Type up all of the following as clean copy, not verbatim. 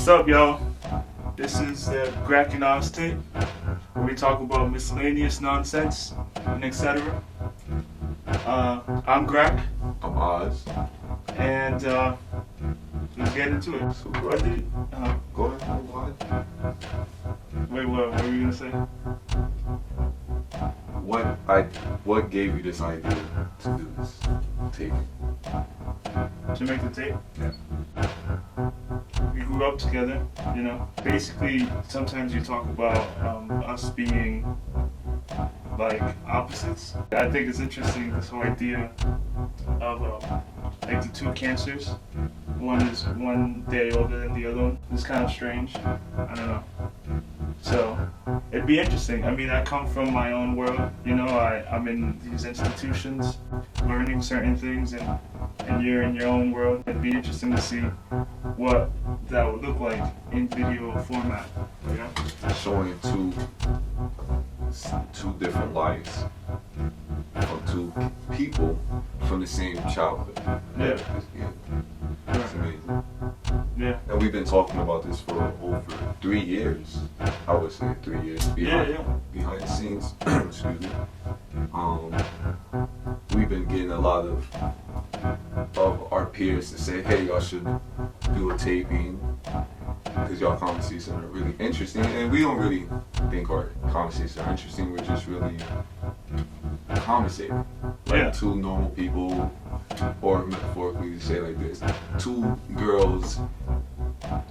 What's up, y'all? This is the GRAK OZ Tape, where we talk about miscellaneous nonsense and etc. I'm GRAK. I'm Oz. And let's get into it. So What did you, go ahead, go ahead. wait, what were you gonna say? What gave you this idea to do this tape? To make the tape? Yeah. We grew up together, you know. Basically, sometimes you talk about us being like opposites. I think it's interesting, this whole idea of like the two cancers. One is one day older than the other one. It's kind of strange. I don't know. So it'd be interesting. I mean, I come from my own world, you know. I'm in these institutions, learning certain things, and you're in your own world. It'd be interesting to see what that would look like in video format, you know? Showing two different lives from two people from the same childhood. Yeah. It's amazing. Yeah. And we've been talking about this for over 3 years. I would say 3 years behind the scenes. Excuse me. We've been getting a lot of our peers to say, hey, y'all should do a taping because y'all conversations are really interesting, and we don't really think our conversations are interesting. We're just really conversating like two normal people, or metaphorically to say like this, two girls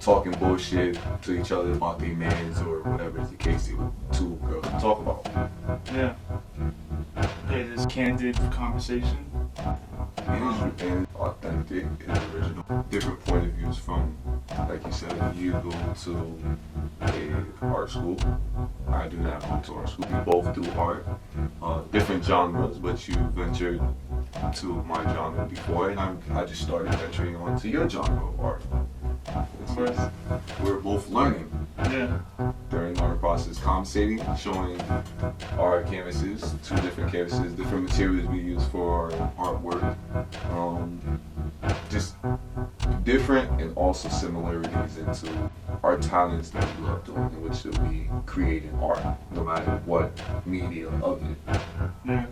talking bullshit to each other about their mans or whatever is the case. Two girls talk about. Yeah. Yeah, this candid conversation. And authentic and original. Different point of views from, like you said, you go to a art school. I do not go to art school. We both do art. Different genres, but you ventured to my genre before, and I just started venturing onto your genre of art. We're both learning. Yeah. During our process, conversating, showing our canvases, two different canvases, different materials we use for our artwork. Just different and also similarities into our talents that we love doing, in which will be creating art, no matter what media of it. Yeah.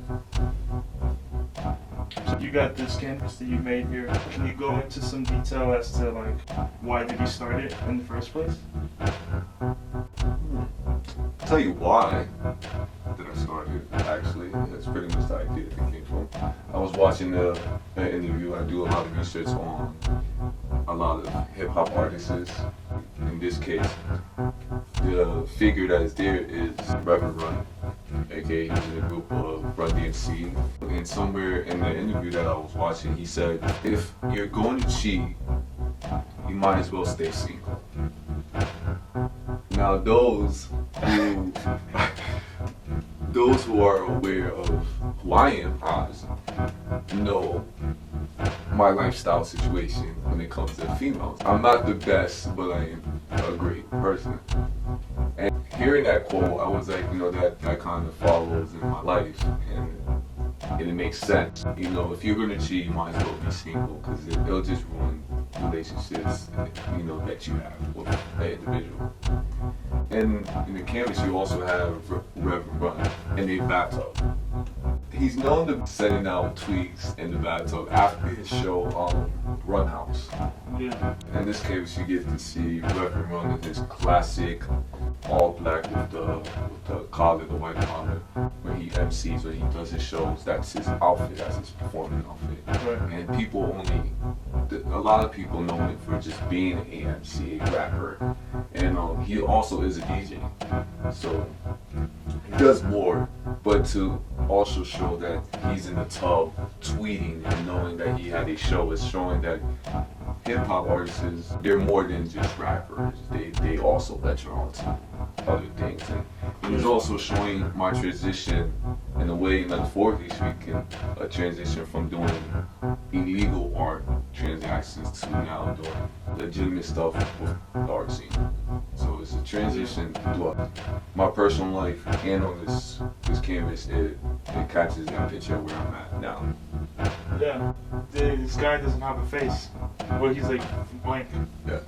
So you got this canvas that you made here. Can you go into some detail as to like why did you start it in the first place? I'll tell you why that I started, actually. That's pretty much the idea that it came from. I was watching an interview. I do a lot of research on a lot of hip-hop artists. In this case, the figure that is there is Reverend Run, aka he's in a group of Run DMC. And somewhere in the interview that I was watching, he said, if you're going to cheat, you might as well stay single. Now those who are aware of who I am, Oz, know my lifestyle situation when it comes to females. I'm not the best, but I am a great person. And hearing that quote, I was like, you know, that kind of follows in my life, and it makes sense. You know, if you're gonna cheat, you might as well be single, because it'll just ruin relationships, you know, that you have with an individual. And in the canvas, you also have Reverend Run in a bathtub. He's known to sending out tweets in the bathtub after his show, Run House. Yeah. In this case, you get to see Reverend Run in his classic all black with the collar, the white collar, when he MCs, when he does his shows. That's his outfit, that's his performing outfit. Right. And a lot of people know him for just being an MC, a rapper. And he also is a DJ. So he does more, but to also show that he's in the tub tweeting and knowing that he had a show is showing that hip-hop artists, they're more than just rappers. They also venture onto other things. And he's also showing my transition, in a way, metaphorically speaking, a transition from doing illegal art transactions to now doing legitimate stuff with the art scene. So it's a transition throughout my personal life, and on this canvas, it catches that picture where I'm at now. Yeah. This guy doesn't have a face. where he's like blank. Yeah.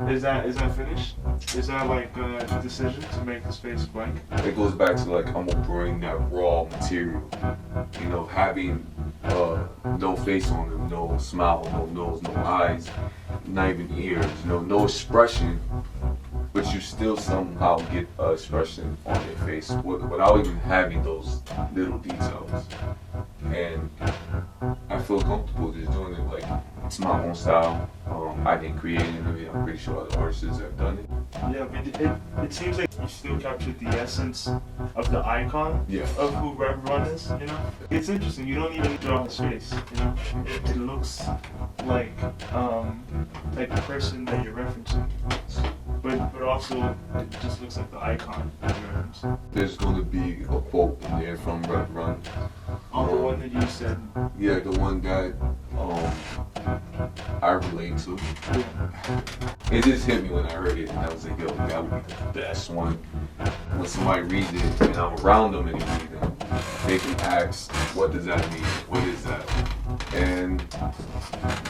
Is that finished? Is that like a decision to make his face blank? It goes back to like I'm gonna bring that raw material. You know, having no face on him, no smile, no nose, no eyes, not even ears, you know, no expression, but you still somehow get an expression on your face without even having those little details. And I feel comfortable just doing it. Like, it's my own style. I didn't create it. I mean, I'm pretty sure other artists have done it. Yeah, but it seems like you still captured the essence of the icon of who Rev Run is, you know? It's interesting, you don't even draw his face, you know? It looks like the person that you're referencing. But also, it just looks like the icon that you're referencing. There's going to be a quote in there from Rev Run. Oh, the one that you said? Yeah, the one that I relate to. Yeah. It just hit me when I heard it, and I was like, yo, that would be the best one. When somebody reads it, and I'm around them and they read them, they can ask, what does that mean? What is that? And,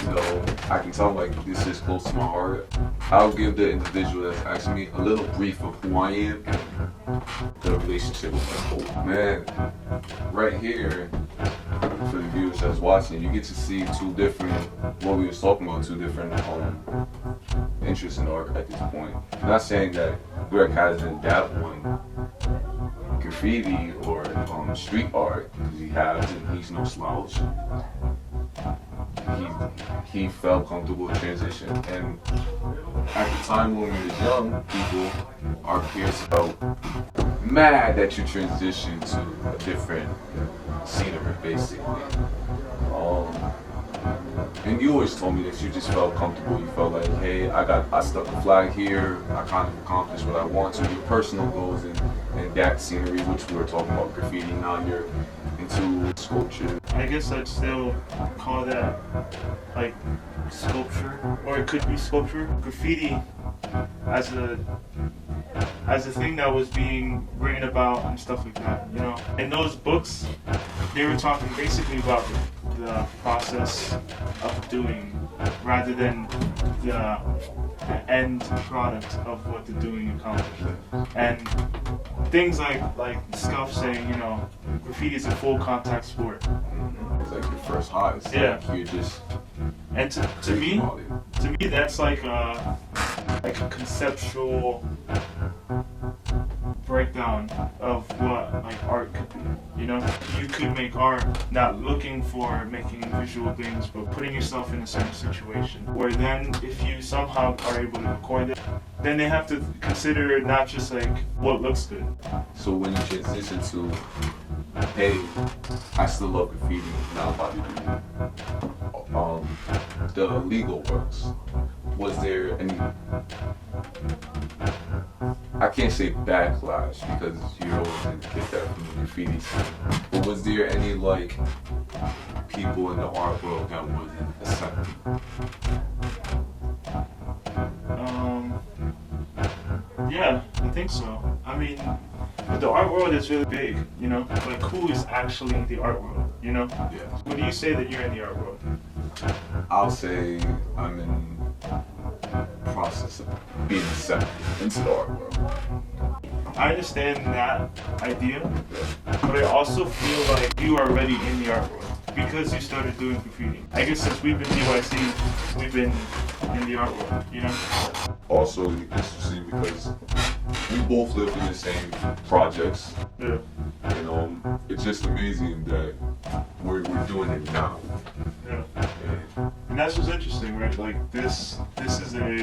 you know, I can tell, like, this is close to my heart. I'll give the individual that's asking me a little brief of who I am and the relationship with my quote. Man, right here, for the viewers that's watching, you get to see two different, what we was talking about, two different interests in art at this point. I'm not saying that GRAK hasn't dabbled in graffiti or street art, because he has, and he's no slouch. He felt comfortable with transition, and at the time when we were young, people, our peers felt mad that you transitioned to a different scenery, basically. And you always told me that you just felt comfortable. You felt like, hey, I stuck a flag here. I kind of accomplished what I want to. Your personal goals and that scenery, which we were talking about graffiti. Now you're into sculpture. I guess I'd still call that like sculpture, or it could be sculpture. Graffiti as a thing that was being written about and stuff like that, you know. In those books, they were talking basically about the process of doing rather than the end product of what the doing accomplished. And things like Scuff saying, you know, graffiti is a full contact sport. It's like your first high. It's Yeah. like you're just. And to me, that's like a conceptual breakdown of what like art could be. You know, you could make art not looking for making visual things, but putting yourself in a certain situation. Where then, if you somehow are able to record it, then they have to consider not just like what looks good. So when you transition to, hey, I still love graffiti, now I'm about to do the legal works, was there any, I can't say backlash because you always didn't get that from the graffiti scene, but was there any like people in the art world that wasn't accepting? Yeah, I think so. I mean, the art world is really big, you know? Like, who is actually in the art world, you know? Yeah. When do you say that you're in the art world? I'll say I'm in the process of being accepted into the art world. I understand that idea, but I also feel like you are already in the art world because you started doing graffiti. I guess since we've been DYC, we've been in the art world, you know? Also, it's interesting because we both live in the same projects. Yeah. You know, it's just amazing that we're doing it now. Yeah. And And that's what's interesting, right? Like this is a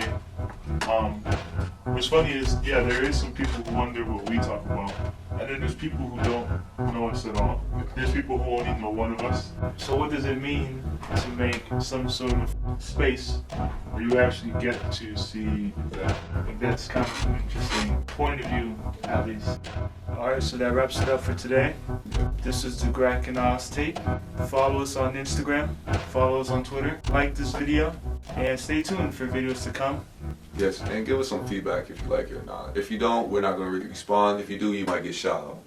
what's funny is there is some people who wonder what we talk about. And then there's people who don't know us at all. There's people who only know one of us. So what does it mean to make some sort of space where you actually get to see that? I think that's kind of an interesting point of view, at least. Alright, so that wraps it up for today. This is the GRAK OZ Tape. Follow us on Instagram, follow us on Twitter, like this video, and stay tuned for videos to come. yes, and give us some feedback if you like it or not. If you don't, we're not going to really respond. If you do, you might get shot out.